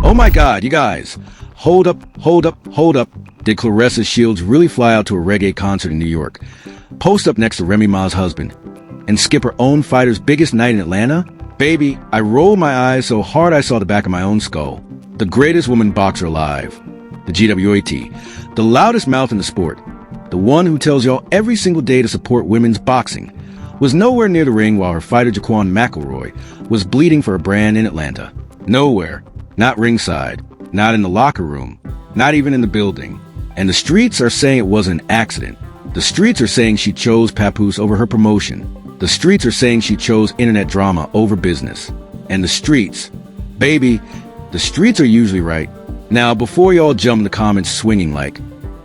Oh my God, you guys. Hold up. Did Claressa Shields really fly out to a reggae concert in New York, post up next to Remy Ma's husband, and skip her own fighter's biggest night in Atlanta? Baby, I rolled my eyes so hard I saw the back of my own skull. The greatest woman boxer alive. The GWOAT. The loudest mouth in the sport. The one who tells y'all every single day to support women's boxing, was nowhere near the ring while her fighter Jaquan McElroy was bleeding for a brand in Atlanta. Nowhere. Not ringside. Not in the locker room. Not even in the building. And the streets are saying it was an accident. The streets are saying she chose Papoose over her promotion. The streets are saying she chose internet drama over business. And the streets, baby, the streets are usually right. Now, before y'all jump in the comments swinging like,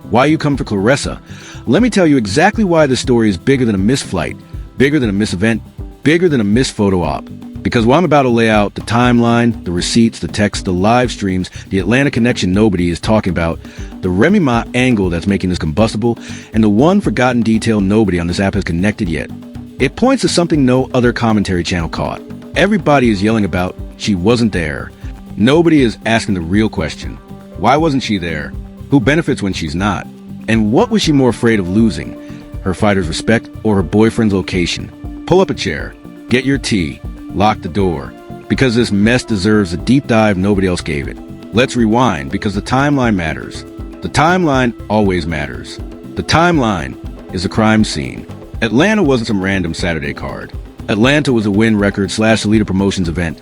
why you come for Claressa? Let me tell you exactly why this story is bigger than a missed flight, bigger than a missed event, bigger than a missed photo op. Because what I'm about to lay out, the timeline, the receipts, the text, the live streams, the Atlanta connection nobody is talking about, the Remy Ma angle that's making this combustible, and the one forgotten detail nobody on this app has connected yet. It points to something no other commentary channel caught. Everybody is yelling about, she wasn't there. Nobody is asking the real question. Why wasn't she there? Who benefits when she's not? And what was she more afraid of losing? Her fighter's respect or her boyfriend's location? Pull up a chair. Get your tea. Lock the door, because this mess deserves a deep dive nobody else gave it. Let's rewind, because the timeline matters. The timeline always matters. The timeline is a crime scene. Atlanta wasn't some random Saturday card. Atlanta was a Win Records / Salita Promotions event.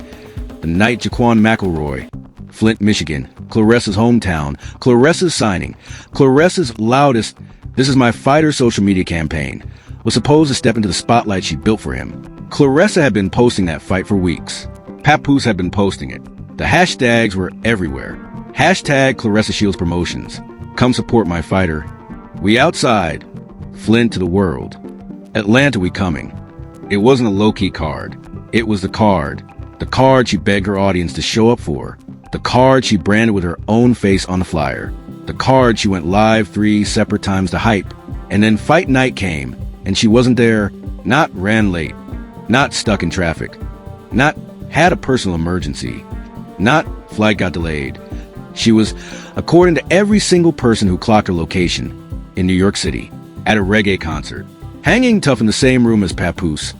The night Jaquan McElroy, Flint, Michigan, Claressa's hometown, Claressa's signing, Claressa's loudest, "This is my fighter" social media campaign, was supposed to step into the spotlight she built for him. Claressa had been posting that fight for weeks. Papoose had been posting it. The hashtags were everywhere. Hashtag Claressa Shields Promotions. Come support my fighter. We outside. Flint to the world. Atlanta we coming. It wasn't a low-key card. It was the card. The card she begged her audience to show up for. The card she branded with her own face on the flyer. The card she went live 3 separate times to hype. And then fight night came, and she wasn't there, not ran late. Not stuck in traffic, not had a personal emergency, not flight got delayed. She was, according to every single person who clocked her location, in New York City, at a reggae concert, hanging tough in the same room as Papoose,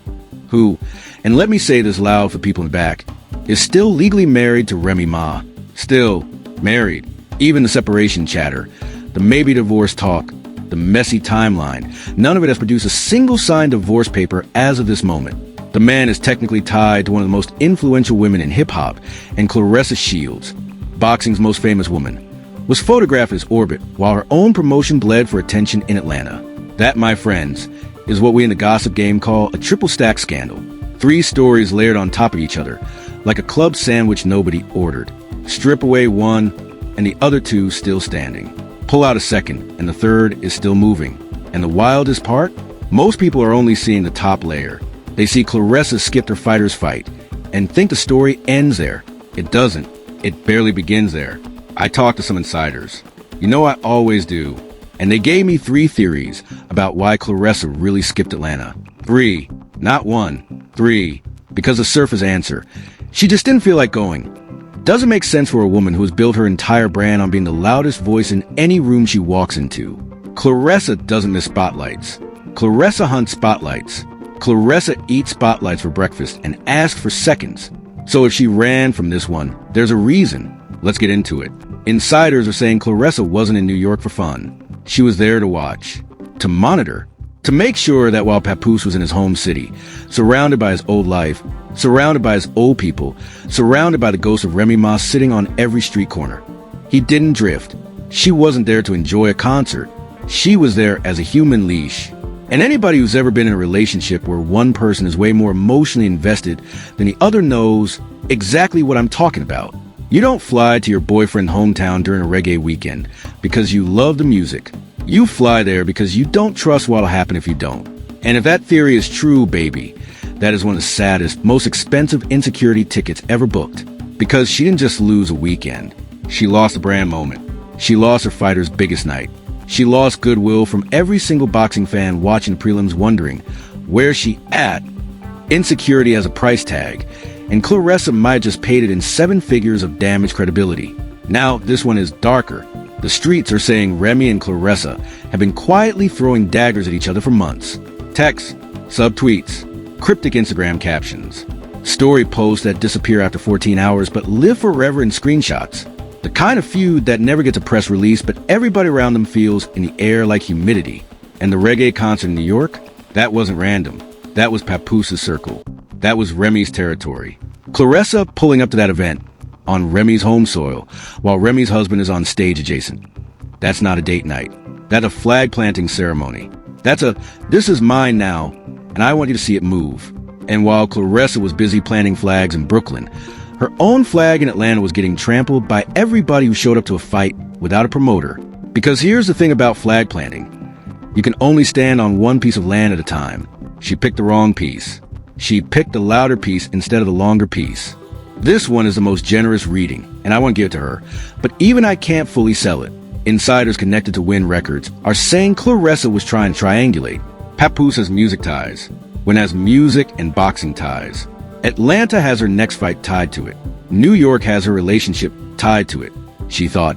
who, and let me say this loud for people in the back, is still legally married to Remy Ma. Still married. Even the separation chatter, the maybe divorce talk, the messy timeline, none of it has produced a single signed divorce paper as of this moment. The man is technically tied to one of the most influential women in hip-hop, and Claressa Shields, boxing's most famous woman, was photographed as orbit while her own promotion bled for attention in Atlanta. That, my friends, is what we in the gossip game call a triple stack scandal. 3 stories layered on top of each other, like a club sandwich nobody ordered. Strip away one, and the other 2 still standing. Pull out a second, and the third is still moving. And the wildest part? Most people are only seeing the top layer. They see Claressa skipped her fighter's fight and think the story ends there. It doesn't. It barely begins there. I talked to some insiders. You know I always do. And they gave me 3 theories about why Claressa really skipped Atlanta. 3. Not 1. 3. Because the surface answer. She just didn't feel like going. Doesn't make sense for a woman who has built her entire brand on being the loudest voice in any room she walks into. Claressa doesn't miss spotlights. Claressa hunts spotlights. Claressa eats spotlights for breakfast and asks for seconds. So if she ran from this one, there's a reason. Let's get into it. Insiders are saying Claressa wasn't in New York for fun. She was there to watch, to monitor, to make sure that while Papoose was in his home city, surrounded by his old life, surrounded by his old people, surrounded by the ghost of Remy Ma sitting on every street corner, he didn't drift. She wasn't there to enjoy a concert. She was there as a human leash. And anybody who's ever been in a relationship where one person is way more emotionally invested than the other knows exactly what I'm talking about. You don't fly to your boyfriend's hometown during a reggae weekend because you love the music. You fly there because you don't trust what'll happen if you don't. And if that theory is true, baby, that is one of the saddest, most expensive insecurity tickets ever booked. Because she didn't just lose a weekend. She lost a brand moment. She lost her fighter's biggest night. She lost goodwill from every single boxing fan watching the prelims wondering, where's she at? Insecurity has a price tag, and Claressa might have just paid it in 7 figures of damaged credibility. Now, this one is darker. The streets are saying Remy and Claressa have been quietly throwing daggers at each other for months. Texts, subtweets, cryptic Instagram captions, story posts that disappear after 14 hours but live forever in screenshots. The kind of feud that never gets a press release, but everybody around them feels in the air like humidity. And the reggae concert in New York? That wasn't random. That was Papoose's circle. That was Remy's territory. Claressa pulling up to that event on Remy's home soil, while Remy's husband is on stage adjacent. That's not a date night. That's a flag planting ceremony. That's a, this is mine now, and I want you to see it move. And while Claressa was busy planting flags in Brooklyn, her own flag in Atlanta was getting trampled by everybody who showed up to a fight without a promoter. Because here's the thing about flag planting. You can only stand on one piece of land at a time. She picked the wrong piece. She picked the louder piece instead of the longer piece. This one is the most generous reading, and I want to give it to her. But even I can't fully sell it. Insiders connected to Win Records are saying Claressa was trying to triangulate. Papoose has music ties. Win has music and boxing ties. Atlanta has her next fight tied to it. New York has her relationship tied to it. She thought,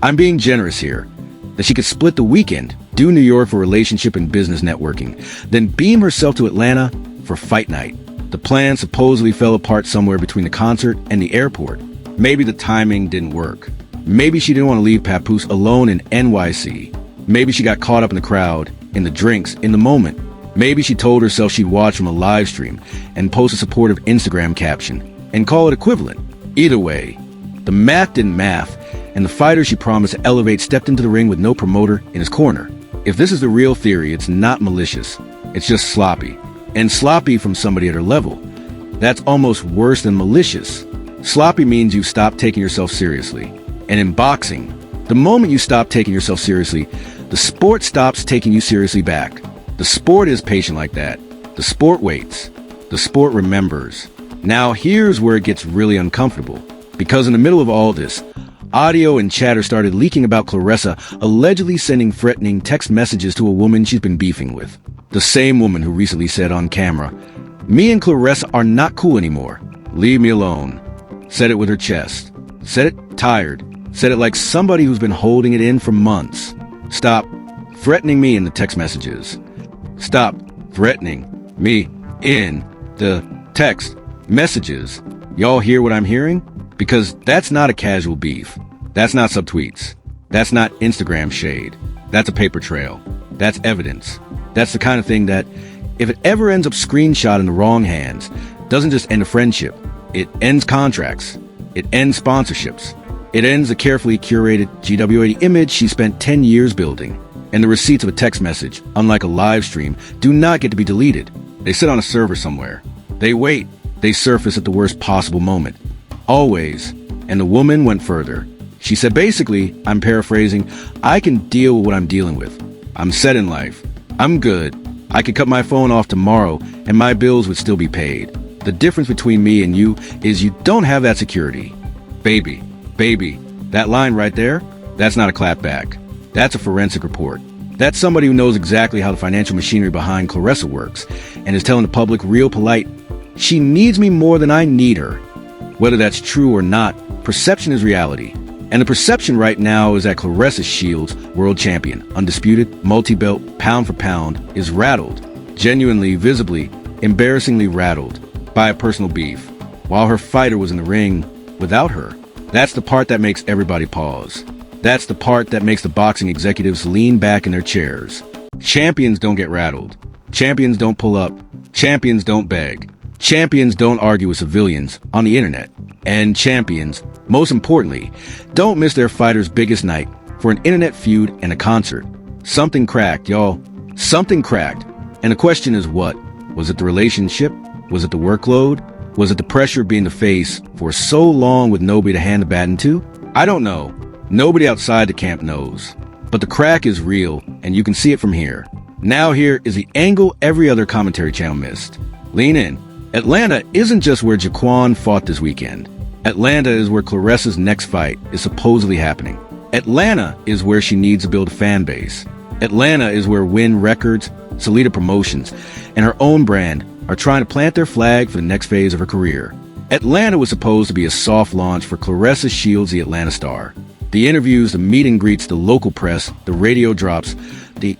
I'm being generous here. That she could split the weekend, do New York for relationship and business networking, then beam herself to Atlanta for fight night. The plan supposedly fell apart somewhere between the concert and the airport. Maybe the timing didn't work. Maybe she didn't want to leave Papoose alone in NYC. Maybe she got caught up in the crowd, in the drinks, in the moment. Maybe she told herself she'd watch from a live stream and post a supportive Instagram caption and call it equivalent. Either way, the math didn't math, and the fighter she promised to elevate stepped into the ring with no promoter in his corner. If this is the real theory, it's not malicious. It's just sloppy. And sloppy from somebody at her level. That's almost worse than malicious. Sloppy means you've stopped taking yourself seriously. And in boxing, the moment you stop taking yourself seriously, the sport stops taking you seriously back. The sport is patient like that. The sport waits. The sport remembers. Now here's where it gets really uncomfortable. Because in the middle of all this, audio and chatter started leaking about Claressa allegedly sending threatening text messages to a woman she's been beefing with. The same woman who recently said on camera, "Me and Claressa are not cool anymore. Leave me alone." Said it with her chest. Said it tired. Said it like somebody who's been holding it in for months. Stop threatening me in the text messages. Stop threatening me in the text messages. Y'all hear what I'm hearing? Because that's not a casual beef. That's not subtweets. That's not Instagram shade. That's a paper trail. That's evidence. That's the kind of thing that, if it ever ends up screenshot in the wrong hands, doesn't just end a friendship. It ends contracts. It ends sponsorships. It ends a carefully curated GWOAT image she spent 10 years building. And the receipts of a text message, unlike a live stream, do not get to be deleted. They sit on a server somewhere. They wait. They surface at the worst possible moment. Always. And the woman went further. She said basically, I'm paraphrasing, I can deal with what I'm dealing with. I'm set in life. I'm good. I could cut my phone off tomorrow and my bills would still be paid. The difference between me and you is you don't have that security. Baby, that line right there, that's not a clapback. That's a forensic report. That's somebody who knows exactly how the financial machinery behind Claressa works and is telling the public real polite, she needs me more than I need her. Whether that's true or not, perception is reality. And the perception right now is that Claressa Shields, world champion, undisputed, multi-belt, pound for pound, is rattled, genuinely, visibly, embarrassingly rattled by a personal beef, while her fighter was in the ring without her. That's the part that makes everybody pause. That's the part that makes the boxing executives lean back in their chairs. Champions don't get rattled. Champions don't pull up. Champions don't beg. Champions don't argue with civilians on the internet. And champions, most importantly, don't miss their fighter's biggest night for an internet feud and a concert. Something cracked, y'all. Something cracked. And the question is what? Was it the relationship? Was it the workload? Was it the pressure of being the face for so long with nobody to hand the baton to? I don't know. Nobody outside the camp knows. But the crack is real, and you can see it from here. Now here is the angle every other commentary channel missed. Lean in. Atlanta isn't just where Jaquan fought this weekend. Atlanta is where Claressa's next fight is supposedly happening. Atlanta is where she needs to build a fan base. Atlanta is where Win Records, Salita Promotions, and her own brand are trying to plant their flag for the next phase of her career. Atlanta was supposed to be a soft launch for Claressa Shields, the Atlanta star. The interviews, the meet and greets, the local press, the radio drops, the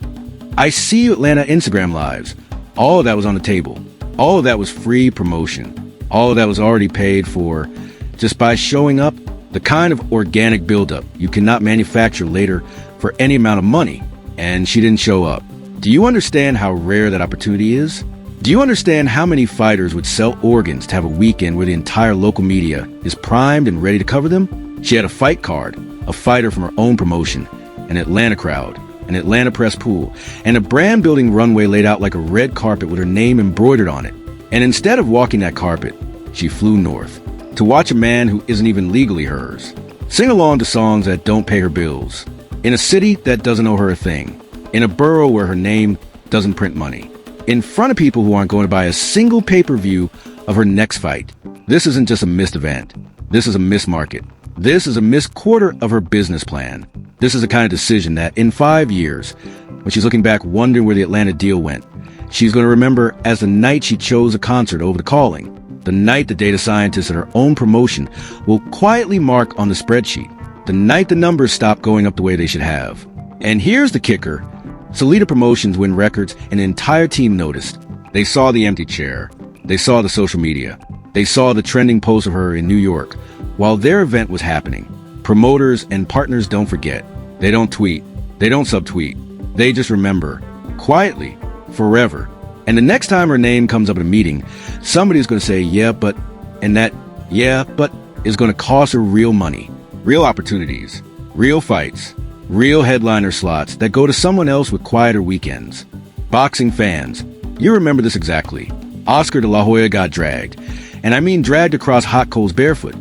I See You Atlanta Instagram lives. All of that was on the table. All of that was free promotion. All of that was already paid for just by showing up. The kind of organic buildup you cannot manufacture later for any amount of money. And she didn't show up. Do you understand how rare that opportunity is? Do you understand how many fighters would sell organs to have a weekend where the entire local media is primed and ready to cover them? She had a fight card, a fighter from her own promotion, an Atlanta crowd, an Atlanta press pool, and a brand-building runway laid out like a red carpet with her name embroidered on it. And instead of walking that carpet, she flew north to watch a man who isn't even legally hers sing along to songs that don't pay her bills, in a city that doesn't owe her a thing, in a borough where her name doesn't print money, in front of people who aren't going to buy a single pay-per-view of her next fight. This isn't just a missed event. This is a missed market. This is a missed quarter of her business plan. This is the kind of decision that, in 5 years, when she's looking back wondering where the Atlanta deal went, she's going to remember as the night she chose a concert over the calling, the night the data scientists at her own promotion will quietly mark on the spreadsheet, the night the numbers stop going up the way they should have. And here's the kicker. Salita Promotions win records, and the entire team noticed. They saw the empty chair. They saw the social media. They saw the trending post of her in New York while their event was happening. Promoters and partners don't forget. They don't tweet. They don't subtweet. They just remember. Quietly. Forever. And the next time her name comes up at a meeting, somebody's going to say, yeah, but, and that, yeah, but is going to cost her real money, real opportunities, real fights, real headliner slots that go to someone else with quieter weekends. Boxing fans, you remember this exactly. Oscar de la Hoya got dragged, and I mean dragged across hot coals barefoot,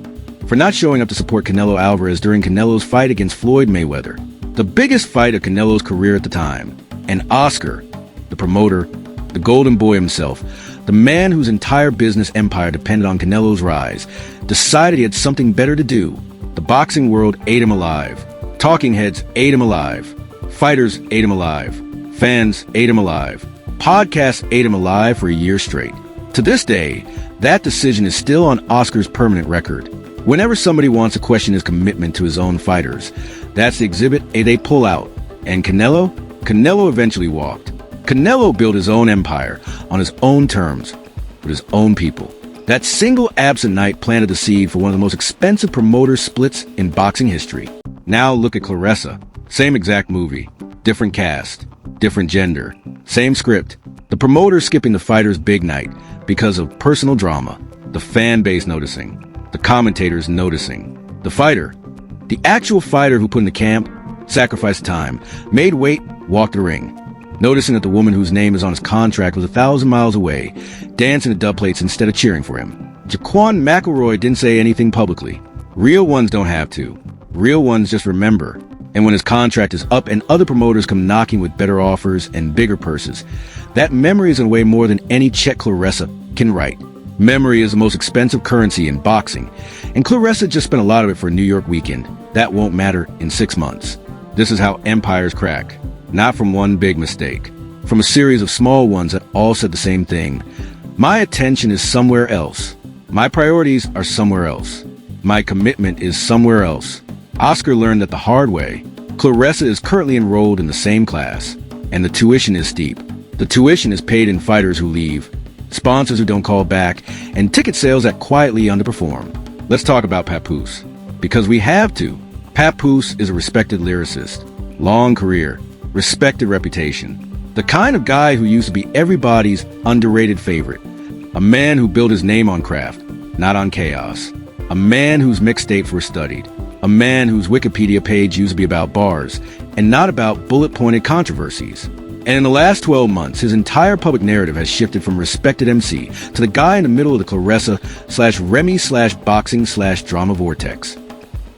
for not showing up to support Canelo Alvarez during Canelo's fight against Floyd Mayweather, the biggest fight of Canelo's career at the time. And Oscar, the promoter, the golden boy himself, the man whose entire business empire depended on Canelo's rise, decided he had something better to do. The boxing world ate him alive. Talking heads ate him alive. Fighters ate him alive. Fans ate him alive. Podcasts ate him alive for a year straight. To this day, that decision is still on Oscar's permanent record. Whenever somebody wants to question his commitment to his own fighters, that's the exhibit A they pull out. And Canelo eventually walked. Canelo built his own empire on his own terms, with his own people. That single absent night planted the seed for one of the most expensive promoter splits in boxing history. Now look at Claressa. Same exact movie, different cast, different gender, same script. The promoter skipping the fighter's big night because of personal drama, the fan base noticing, the commentators noticing. The fighter, the actual fighter who put in the camp, sacrificed time, made weight, walked the ring, noticing that the woman whose name is on his contract was 1,000 miles away, dancing to dub plates instead of cheering for him. Jaquan McElroy didn't say anything publicly. Real ones don't have to. Real ones just remember. And when his contract is up and other promoters come knocking with better offers and bigger purses, that memory is in a way more than any check Claressa can write. Memory is the most expensive currency in boxing, and Claressa just spent a lot of it for a New York weekend. That won't matter in 6 months. This is how empires crack. Not from one big mistake, from a series of small ones that all said the same thing. My attention is somewhere else. My priorities are somewhere else. My commitment is somewhere else. Oscar learned that the hard way. Claressa is currently enrolled in the same class, and the tuition is steep. The tuition is paid in fighters who leave, sponsors who don't call back, and ticket sales that quietly underperform. Let's talk about Papoose, because we have to. Papoose is a respected lyricist, long career, respected reputation, the kind of guy who used to be everybody's underrated favorite, a man who built his name on craft, not on chaos, a man whose mixtapes were studied, a man whose Wikipedia page used to be about bars and not about bullet-pointed controversies. And in the last 12 months, his entire public narrative has shifted from respected MC to the guy in the middle of the Claressa/Remy/boxing/drama vortex.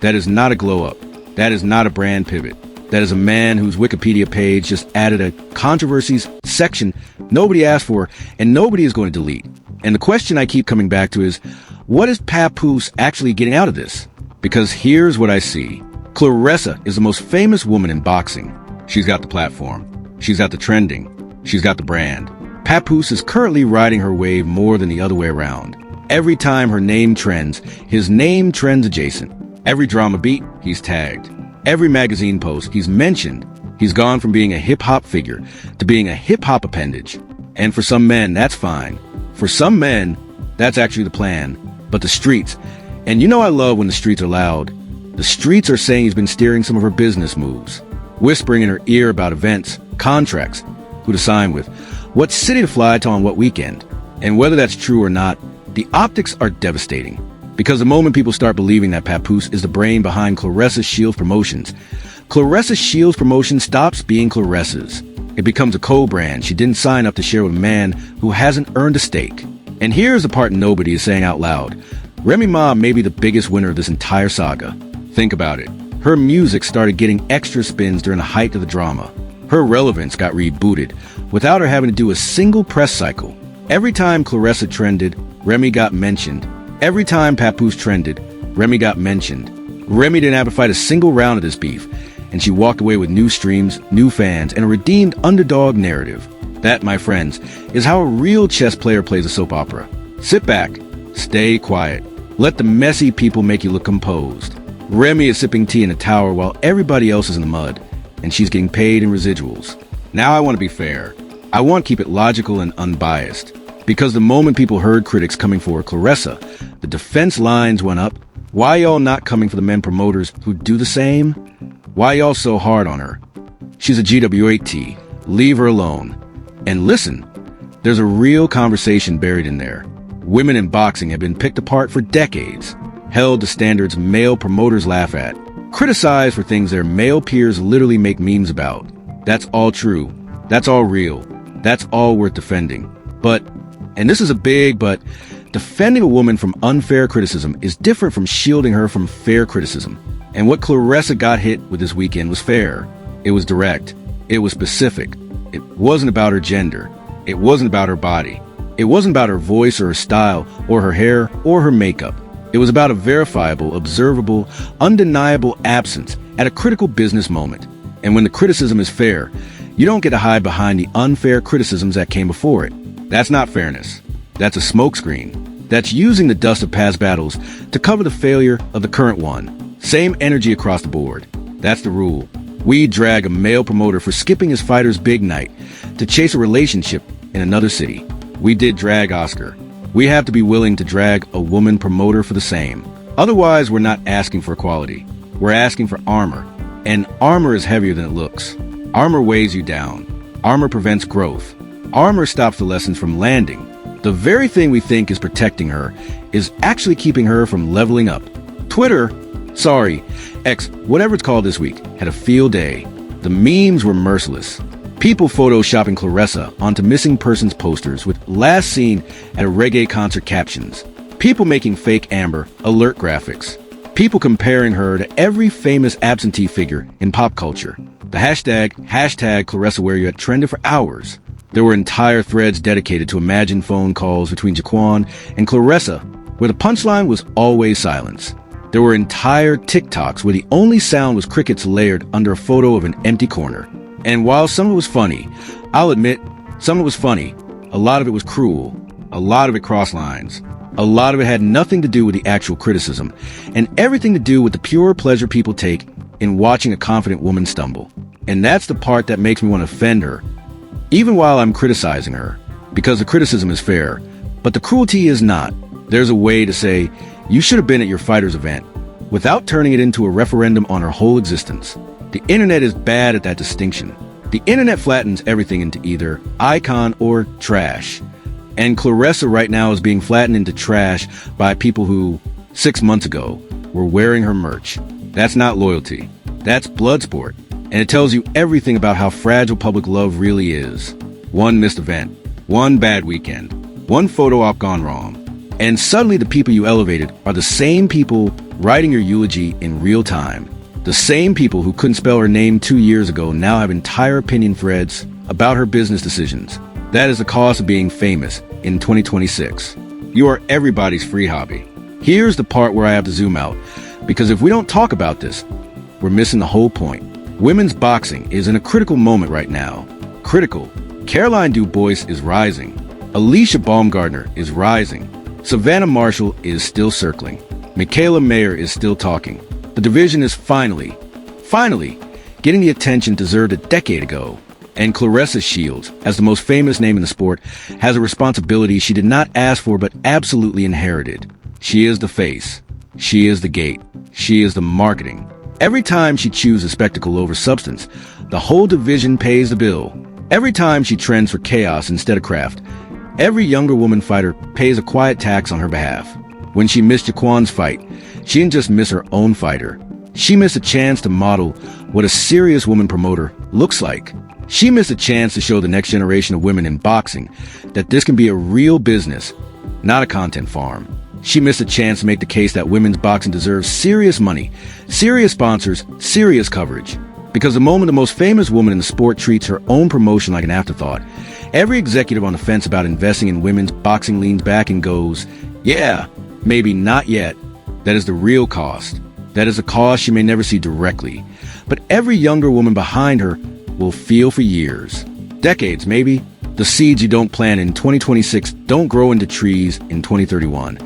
That is not a glow-up. That is not a brand pivot. That is a man whose Wikipedia page just added a controversies section nobody asked for and nobody is going to delete. And the question I keep coming back to is, what is Papoose actually getting out of this? Because here's what I see. Claressa is the most famous woman in boxing. She's got the platform. She's got the trending. She's got the brand. Papoose is currently riding her wave more than the other way around. Every time her name trends, his name trends adjacent. Every drama beat, he's tagged. Every magazine post, he's mentioned. He's gone from being a hip-hop figure to being a hip-hop appendage. And for some men, that's fine. For some men, that's actually the plan. But the streets, and you know I love when the streets are loud. The streets are saying he's been steering some of her business moves, whispering in her ear about events, contracts, who to sign with, what city to fly to on what weekend. And whether that's true or not, the optics are devastating. Because the moment people start believing that Papoose is the brain behind Claressa Shields Promotions, Claressa Shields Promotions stops being Claressa's. It becomes a co-brand she didn't sign up to share with a man who hasn't earned a stake. And here's the part nobody is saying out loud. Remy Ma may be the biggest winner of this entire saga. Think about it. Her music started getting extra spins during the height of the drama. Her relevance got rebooted without her having to do a single press cycle. Every time Claressa trended, Remy got mentioned. Every time Papoose trended, Remy got mentioned. Remy didn't have to fight a single round of this beef, and she walked away with new streams, new fans, and a redeemed underdog narrative. That, my friends, is how a real chess player plays a soap opera. Sit back, stay quiet, let the messy people make you look composed. Remy is sipping tea in a tower while everybody else is in the mud, and she's getting paid in residuals. Now I want to be fair. I want to keep it logical and unbiased. Because the moment people heard critics coming for Claressa, the defense lines went up. Why y'all not coming for the men promoters who do the same? Why y'all so hard on her? She's a GWOAT. Leave her alone. And listen, there's a real conversation buried in there. Women in boxing have been picked apart for decades, held to standards male promoters laugh at, criticized for things their male peers literally make memes about. That's all true. That's all real. That's all worth defending. But, and this is a big but, defending a woman from unfair criticism is different from shielding her from fair criticism. And what Claressa got hit with this weekend was fair. It was direct. It was specific. It wasn't about her gender. It wasn't about her body. It wasn't about her voice or her style or her hair or her makeup. It was about a verifiable, observable, undeniable absence at a critical business moment. And when the criticism is fair, you don't get to hide behind the unfair criticisms that came before it. That's not fairness. That's a smokescreen. That's using the dust of past battles to cover the failure of the current one. Same energy across the board. That's the rule. We drag a male promoter for skipping his fighter's big night to chase a relationship in another city. We did drag Oscar. We have to be willing to drag a woman promoter for the same. Otherwise, we're not asking for equality. We're asking for armor. And armor is heavier than it looks. Armor weighs you down. Armor prevents growth. Armor stops the lessons from landing. The very thing we think is protecting her is actually keeping her from leveling up. X, whatever it's called this week, had a field day. The memes were merciless. People photoshopping Claressa onto missing persons posters with last seen at a reggae concert captions. People making fake Amber alert graphics. People comparing her to every famous absentee figure in pop culture. The hashtag Claressa where you at trended for hours. There were entire threads dedicated to imagined phone calls between Jaquan and Claressa, where the punchline was always silence. There were entire TikToks where the only sound was crickets layered under a photo of an empty corner. And while some of it was funny, I'll admit, some of it was funny, a lot of it was cruel, a lot of it crossed lines, a lot of it had nothing to do with the actual criticism, and everything to do with the pure pleasure people take in watching a confident woman stumble. And that's the part that makes me want to offend her, even while I'm criticizing her, because the criticism is fair, but the cruelty is not. There's a way to say, you should have been at your fighter's event, without turning it into a referendum on her whole existence. The internet is bad at that distinction. The internet flattens everything into either icon or trash. And Claressa right now is being flattened into trash by people who, 6 months ago, were wearing her merch. That's not loyalty. That's blood sport. And it tells you everything about how fragile public love really is. One missed event, one bad weekend, one photo op gone wrong. And suddenly the people you elevated are the same people writing your eulogy in real time. The same people who couldn't spell her name 2 years ago now have entire opinion threads about her business decisions. That is the cost of being famous in 2026. You are everybody's free hobby. Here's the part where I have to zoom out, because if we don't talk about this, we're missing the whole point. Women's boxing is in a critical moment right now. Critical. Caroline Dubois is rising. Alicia Baumgardner is rising. Savannah Marshall is still circling. Michaela Mayer is still talking. The division is finally getting the attention deserved a decade ago. And Claressa Shields, as the most famous name in the sport, has a responsibility she did not ask for but absolutely inherited. She is the face. She is the gate. She is the marketing. Every time she chooses spectacle over substance, the whole division pays the bill. Every time she trends for chaos instead of craft, every younger woman fighter pays a quiet tax on her behalf. When she missed Jaquan's fight, she didn't just miss her own fighter. She missed a chance to model what a serious woman promoter looks like. She missed a chance to show the next generation of women in boxing that this can be a real business, not a content farm. She missed a chance to make the case that women's boxing deserves serious money, serious sponsors, serious coverage. Because the moment the most famous woman in the sport treats her own promotion like an afterthought, every executive on the fence about investing in women's boxing leans back and goes, yeah, maybe not yet. That is the real cost. That is a cost she may never see directly. But every younger woman behind her will feel for years. Decades, maybe. The seeds you don't plant in 2026 don't grow into trees in 2031.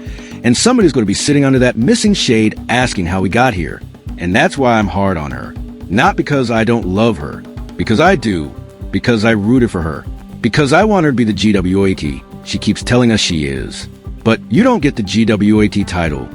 And somebody's going to be sitting under that missing shade asking how we got here. And that's why I'm hard on her. Not because I don't love her. Because I do. Because I rooted for her. Because I want her to be the GWOAT she keeps telling us she is. But you don't get the GWOAT title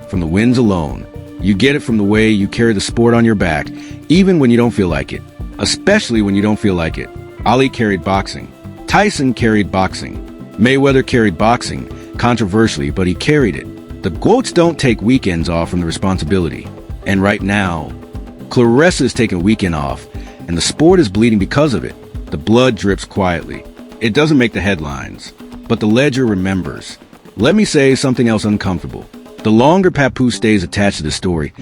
from the wins alone. You get it from the way you carry the sport on your back, even when you don't feel like it. Especially when you don't feel like it. Ali carried boxing. Tyson carried boxing. Mayweather carried boxing, controversially, but he carried it. The GWOATs don't take weekends off from the responsibility. And right now, Claressa is taking a weekend off, and the sport is bleeding because of it. The blood drips quietly. It doesn't make the headlines, but the ledger remembers. Let me say something else uncomfortable. The longer Papoose stays attached to the story,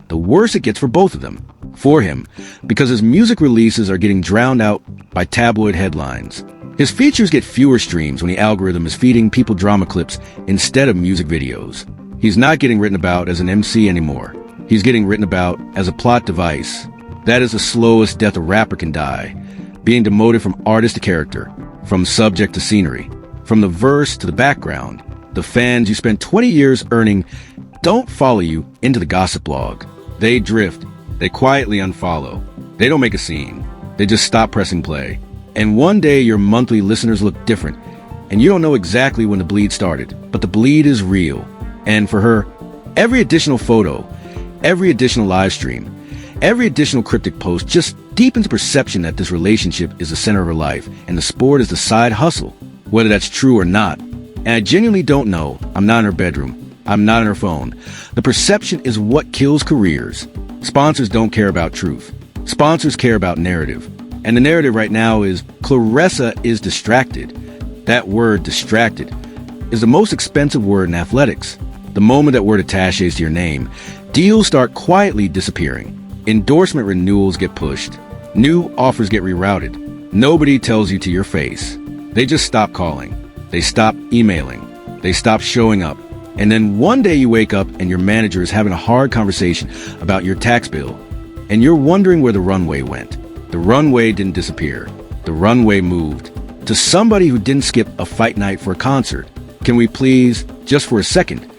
the worse it gets for both of them. For him, because his music releases are getting drowned out by tabloid headlines. His features get fewer streams when the algorithm is feeding people drama clips instead of music videos. He's not getting written about as an MC anymore. He's getting written about as a plot device. That is the slowest death a rapper can die. Being demoted from artist to character, from subject to scenery, from the verse to the background. The fans you spent 20 years earning don't follow you into the gossip blog. They drift. They quietly unfollow. They don't make a scene. They just stop pressing play. And one day your monthly listeners look different, and you don't know exactly when the bleed started, but the bleed is real. And for her, every additional photo, every additional live stream, every additional cryptic post just deepens the perception that this relationship is the center of her life, and the sport is the side hustle, whether that's true or not. And I genuinely don't know. I'm not in her bedroom. I'm not on her phone. The perception is what kills careers. Sponsors don't care about truth. Sponsors care about narrative. And the narrative right now is Claressa is distracted. That word, distracted, is the most expensive word in athletics. The moment that word attaches to your name, deals start quietly disappearing. Endorsement renewals get pushed. New offers get rerouted. Nobody tells you to your face. They just stop calling. They stop emailing. They stop showing up. And then one day you wake up and your manager is having a hard conversation about your tax bill. And you're wondering where the runway went. The runway didn't disappear. The runway moved. To somebody who didn't skip a fight night for a concert, can we please, just for a second,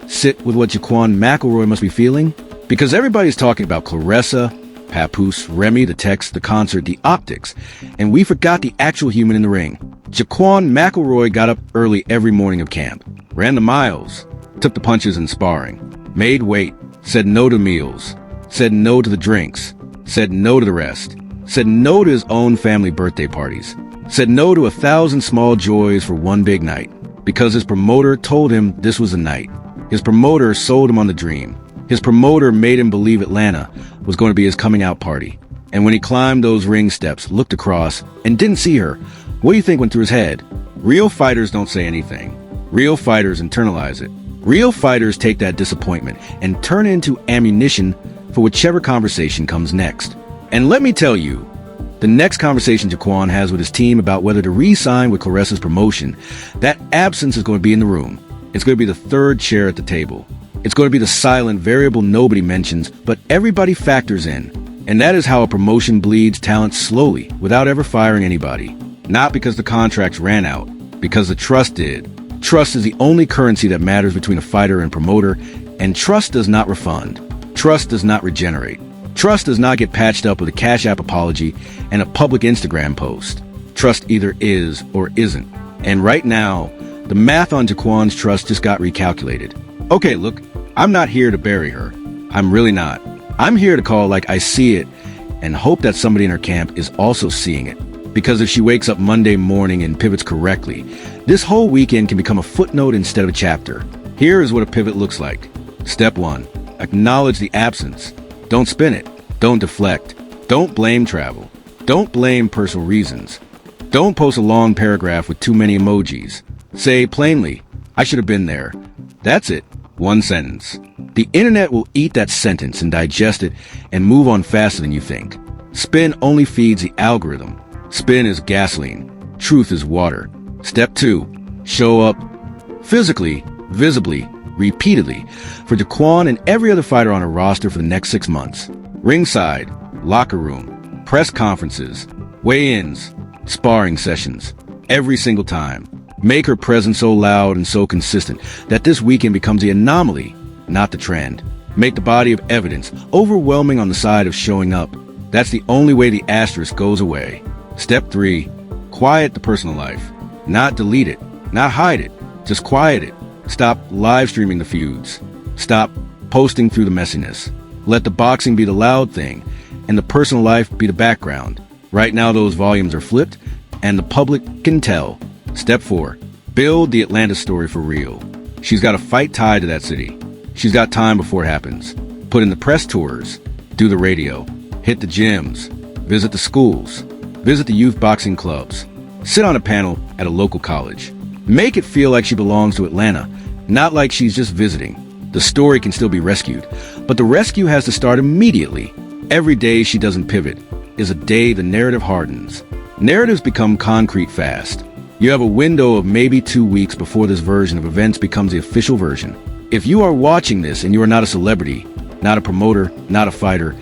sit with what Jaquan McElroy must be feeling? Because everybody's talking about Claressa, Papoose, Remy, the text, the concert, the optics, and we forgot the actual human in the ring. Jaquan McElroy got up early every morning of camp, ran the miles, took the punches in sparring, made weight, said no to meals, said no to the drinks, said no to the rest, said no to his own family birthday parties, said no to 1,000 small joys for one big night, because his promoter told him this was the night. His promoter sold him on the dream. His promoter made him believe Atlanta was going to be his coming out party. And when he climbed those ring steps, looked across, and didn't see her, what do you think went through his head? Real fighters don't say anything. Real fighters internalize it. Real fighters take that disappointment and turn it into ammunition for whichever conversation comes next. And let me tell you, the next conversation Jaquan has with his team about whether to re-sign with Claressa's promotion, that absence is going to be in the room. It's going to be the third chair at the table. It's going to be the silent variable nobody mentions, but everybody factors in. And that is how a promotion bleeds talent slowly, without ever firing anybody. Not because the contracts ran out, because the trust did. Trust is the only currency that matters between a fighter and promoter, and trust does not refund. Trust does not regenerate. Trust does not get patched up with a Cash App apology and a public Instagram post. Trust either is or isn't. And right now, the math on Jaquan's trust just got recalculated. Okay, look, I'm not here to bury her. I'm really not. I'm here to call like I see it and hope that somebody in her camp is also seeing it. Because if she wakes up Monday morning and pivots correctly, this whole weekend can become a footnote instead of a chapter. Here is what a pivot looks like. Step 1. Acknowledge the absence. Don't spin it. Don't deflect. Don't blame travel. Don't blame personal reasons. Don't post a long paragraph with too many emojis. Say plainly, I should have been there. That's it. One sentence. The internet will eat that sentence and digest it and move on faster than you think. Spin only feeds the algorithm. Spin is gasoline. Truth is water. Step 2. Show up physically, visibly, repeatedly for Jaquan and every other fighter on a roster for the next 6 months. Ringside, locker room, press conferences, weigh-ins, sparring sessions. Every single time. Make her presence so loud and so consistent that this weekend becomes the anomaly, not the trend. Make the body of evidence overwhelming on the side of showing up. That's the only way the asterisk goes away. Step 3. Quiet the personal life. Not delete it. Not hide it. Just quiet it. Stop live streaming the feuds. Stop posting through the messiness. Let the boxing be the loud thing and the personal life be the background. Right now those volumes are flipped and the public can tell. Step 4. Build the Atlanta story for real. She's got a fight tied to that city. She's got time before it happens. Put in the press tours. Do the radio. Hit the gyms. Visit the schools. Visit the youth boxing clubs. Sit on a panel at a local college. Make it feel like she belongs to Atlanta, not like she's just visiting. The story can still be rescued, but the rescue has to start immediately. Every day she doesn't pivot is a day the narrative hardens. Narratives become concrete fast. You have a window of maybe 2 weeks before this version of events becomes the official version. If you are watching this and you are not a celebrity, not a promoter, not a fighter,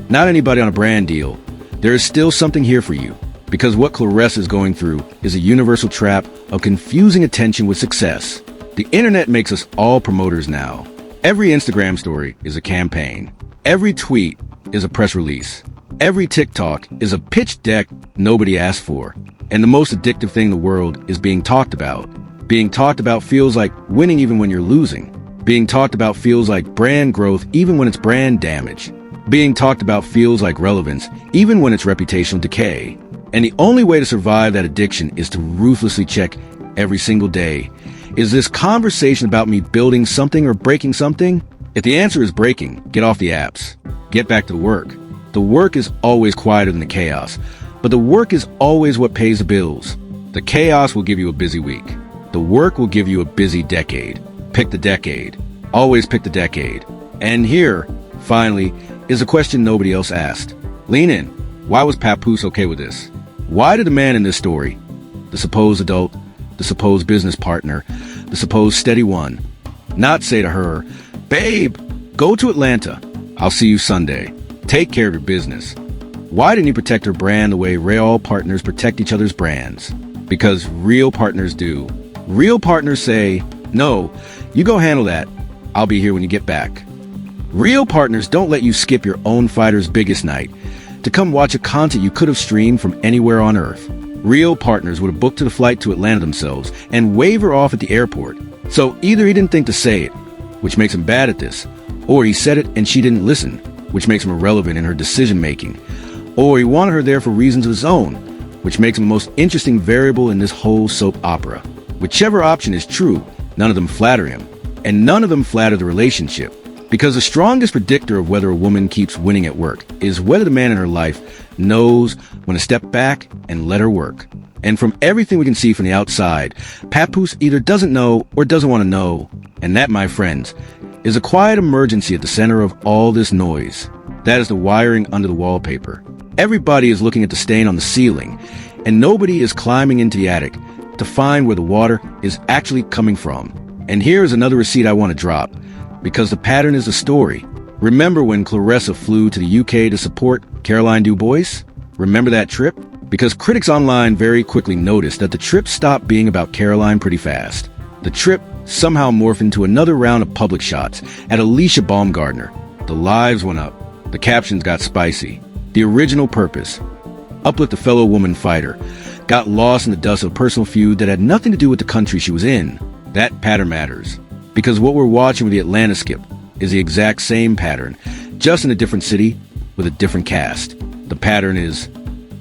not anybody on a brand deal, there is still something here for you. Because what Claressa is going through is a universal trap of confusing attention with success. The internet makes us all promoters now. Every Instagram story is a campaign. Every tweet is a press release. Every TikTok is a pitch deck nobody asked for. And the most addictive thing in the world is being talked about. Being talked about feels like winning even when you're losing. Being talked about feels like brand growth even when it's brand damage. Being talked about feels like relevance even when it's reputational decay. And the only way to survive that addiction is to ruthlessly check every single day. Is this conversation about me building something or breaking something? If the answer is breaking, get off the apps. Get back to the work. The work is always quieter than the chaos, but the work is always what pays the bills. The chaos will give you a busy week. The work will give you a busy decade. Pick the decade. Always pick the decade. And here, finally, is a question nobody else asked. Lean in. Why was Papoose okay with this? Why did the man in this story, the supposed adult, the supposed business partner, the supposed steady one, not say to her, "Babe, go to Atlanta. I'll see you Sunday. Take care of your business"? Why didn't he protect her brand the way real partners protect each other's brands? Because real partners do. Real partners say, "No, you go handle that. I'll be here when you get back." Real partners don't let you skip your own fighter's biggest night to come watch a concert you could have streamed from anywhere on earth. Real partners would have booked the flight to Atlanta themselves and wave her off at the airport. So either he didn't think to say it, which makes him bad at this, or he said it and she didn't listen, which makes him irrelevant in her decision-making, or he wanted her there for reasons of his own, which makes him the most interesting variable in this whole soap opera. Whichever option is true, none of them flatter him, and none of them flatter the relationship. Because the strongest predictor of whether a woman keeps winning at work is whether the man in her life knows when to step back and let her work. And from everything we can see from the outside, Papoose either doesn't know or doesn't want to know. And that, my friends, is a quiet emergency at the center of all this noise. That is the wiring under the wallpaper. Everybody is looking at the stain on the ceiling, and nobody is climbing into the attic to find where the water is actually coming from. And here is another receipt I want to drop, because the pattern is the story. Remember when Claressa flew to the UK to support Caroline Du Bois? Remember that trip? Because critics online very quickly noticed that the trip stopped being about Caroline pretty fast. The trip somehow morphed into another round of public shots at Alicia Baumgartner. The lives went up. The captions got spicy. The original purpose, uplift a fellow woman fighter, got lost in the dust of a personal feud that had nothing to do with the country she was in. That pattern matters, because what we're watching with the Atlanta skip is the exact same pattern, just in a different city with a different cast. The pattern is,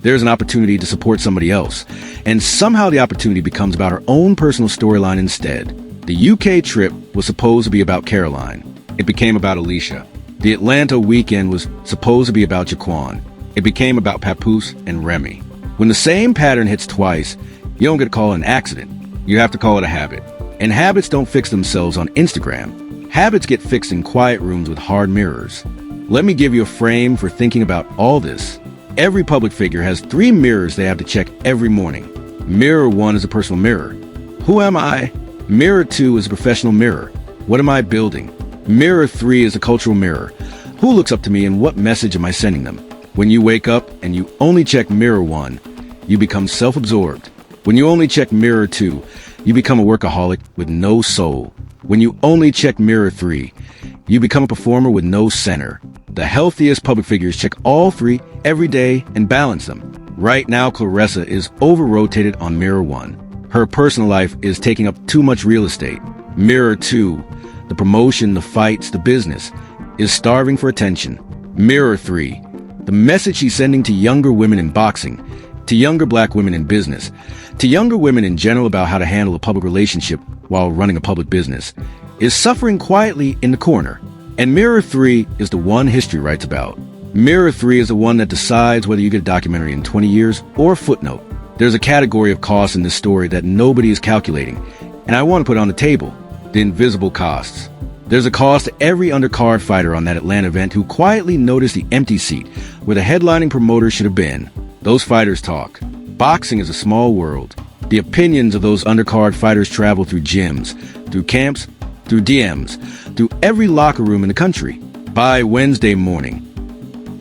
there's an opportunity to support somebody else, and somehow the opportunity becomes about her own personal storyline instead. The UK trip was supposed to be about Caroline. It became about Alicia. The Atlanta weekend was supposed to be about Jaquan. It became about Papoose and Remy. When the same pattern hits twice, you don't get to call it an accident. You have to call it a habit. And habits don't fix themselves on Instagram. Habits get fixed in quiet rooms with hard mirrors. Let me give you a frame for thinking about all this. Every public figure has 3 mirrors they have to check every morning. Mirror 1 is a personal mirror. Who am I? Mirror 2 is a professional mirror. What am I building? Mirror 3 is a cultural mirror. Who looks up to me and what message am I sending them? When you wake up and you only check mirror 1, you become self-absorbed. When you only check mirror 2, you become a workaholic with no soul. When you only check mirror 3, you become a performer with no center. The healthiest public figures check all 3 every day and balance them. Right now, Claressa is over-rotated on mirror 1. Her personal life is taking up too much real estate. Mirror 2, the promotion, the fights, the business, is starving for attention. Mirror 3, the message she's sending to younger women in boxing, to younger black women in business, to younger women in general about how to handle a public relationship while running a public business, is suffering quietly in the corner. And Mirror 3 is the one history writes about. Mirror 3 is the one that decides whether you get a documentary in 20 years or a footnote. There's a category of costs in this story that nobody is calculating, and I want to put on the table: the invisible costs. There's a cost to every undercard fighter on that Atlanta event who quietly noticed the empty seat where the headlining promoter should have been. Those fighters talk. Boxing is a small world. The opinions of those undercard fighters travel through gyms, through camps, through DMs, through every locker room in the country. By Wednesday morning,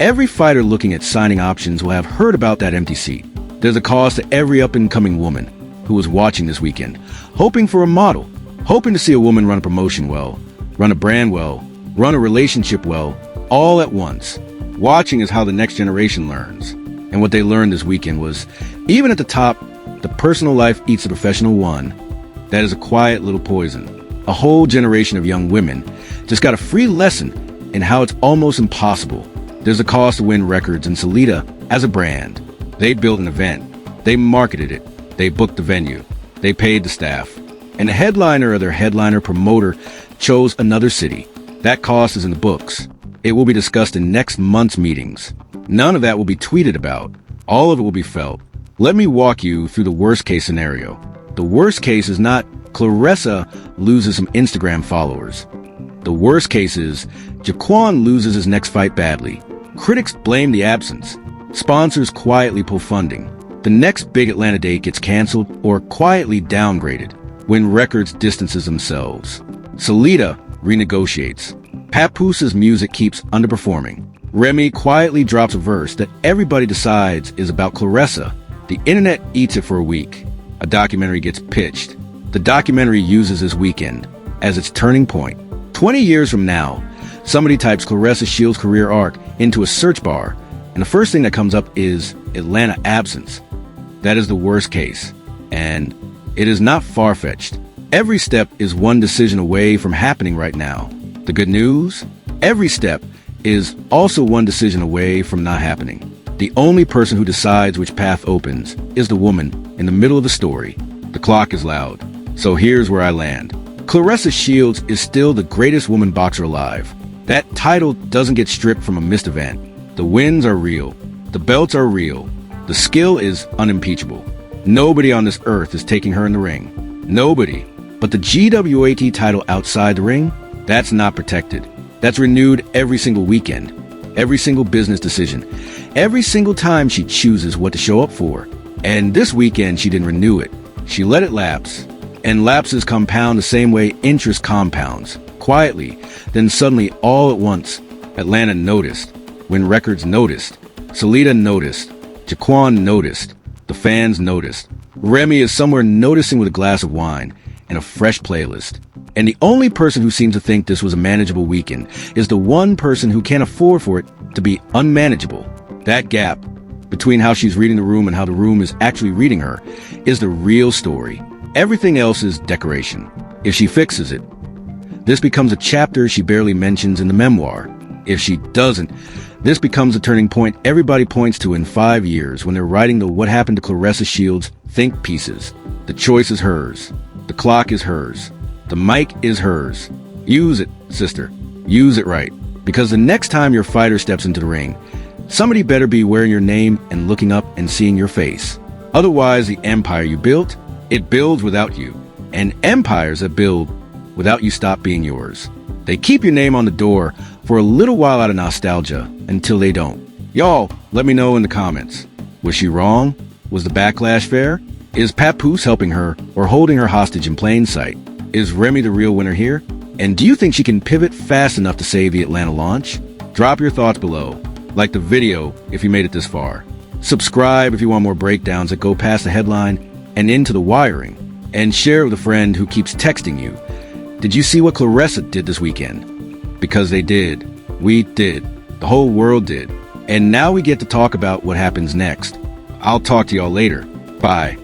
every fighter looking at signing options will have heard about that empty seat. There's a cost to every up-and-coming woman who was watching this weekend, hoping for a model, hoping to see a woman run a promotion well, run a brand well, run a relationship well, all at once. Watching is how the next generation learns. And what they learned this weekend was, even at the top, the personal life eats the professional one. That is a quiet little poison. A whole generation of young women just got a free lesson in how it's almost impossible. There's a cost to win records, and Salita, as a brand, they built an event. They marketed it. They booked the venue. They paid the staff. And the headliner or their headliner promoter chose another city. That cost is in the books. It will be discussed in next month's meetings. None of that will be tweeted about. All of it will be felt. Let me walk you through the worst case scenario. The worst case is not Claressa loses some Instagram followers. The worst case is Jaquan loses his next fight badly. Critics blame the absence. Sponsors quietly pull funding. The next big Atlanta date gets canceled or quietly downgraded when records distances themselves. Salita renegotiates. Papoose's music keeps underperforming. Remy quietly drops a verse that everybody decides is about Claressa. The internet eats it for a week. A documentary gets pitched. The documentary uses this weekend as its turning point. 20 years from now, somebody types Claressa Shields' career arc into a search bar, and the first thing that comes up is Atlanta absence. That is the worst case, and it is not far-fetched. Every step is one decision away from happening right now. The good news? Every step is also one decision away from not happening. The only person who decides which path opens is the woman in the middle of the story. The clock is loud. So here's where I land. Claressa Shields is still the greatest woman boxer alive. That title doesn't get stripped from a missed event. The wins are real. The belts are real. The skill is unimpeachable. Nobody on this earth is taking her in the ring. Nobody. But the GWOAT title outside the ring, that's not protected. That's renewed every single weekend. Every single business decision. Every single time she chooses what to show up for. And this weekend, she didn't renew it. She let it lapse. And lapses compound the same way interest compounds. Quietly, then suddenly, all at once, Atlanta noticed. When records noticed. Salita noticed. Jaquan noticed. The fans noticed. Remy is somewhere noticing with a glass of wine. and a fresh playlist. And the only person who seems to think this was a manageable weekend is the one person who can't afford for it to be unmanageable. That gap between how she's reading the room and how the room is actually reading her is the real story. Everything else is decoration. If she fixes it, this becomes a chapter she barely mentions in the memoir. If she doesn't, this becomes a turning point everybody points to in 5 years when they're writing the What Happened to Claressa Shields think pieces. The choice is hers. The clock is hers. The mic is hers. Use it, sister. Use it right. Because the next time your fighter steps into the ring, somebody better be wearing your name and looking up and seeing your face. Otherwise, the empire you built, it builds without you. And empires that build without you stop being yours. They keep your name on the door for a little while out of nostalgia until they don't. Y'all, let me know in the comments. Was she wrong? Was the backlash fair? Is Papoose helping her or holding her hostage in plain sight? Is Remy the real winner here? And do you think she can pivot fast enough to save the Atlanta launch? Drop your thoughts below. Like the video if you made it this far. Subscribe if you want more breakdowns that go past the headline and into the wiring. And share with a friend who keeps texting you. Did you see what Claressa did this weekend? Because they did. We did. The whole world did. And now we get to talk about what happens next. I'll talk to y'all later. Bye.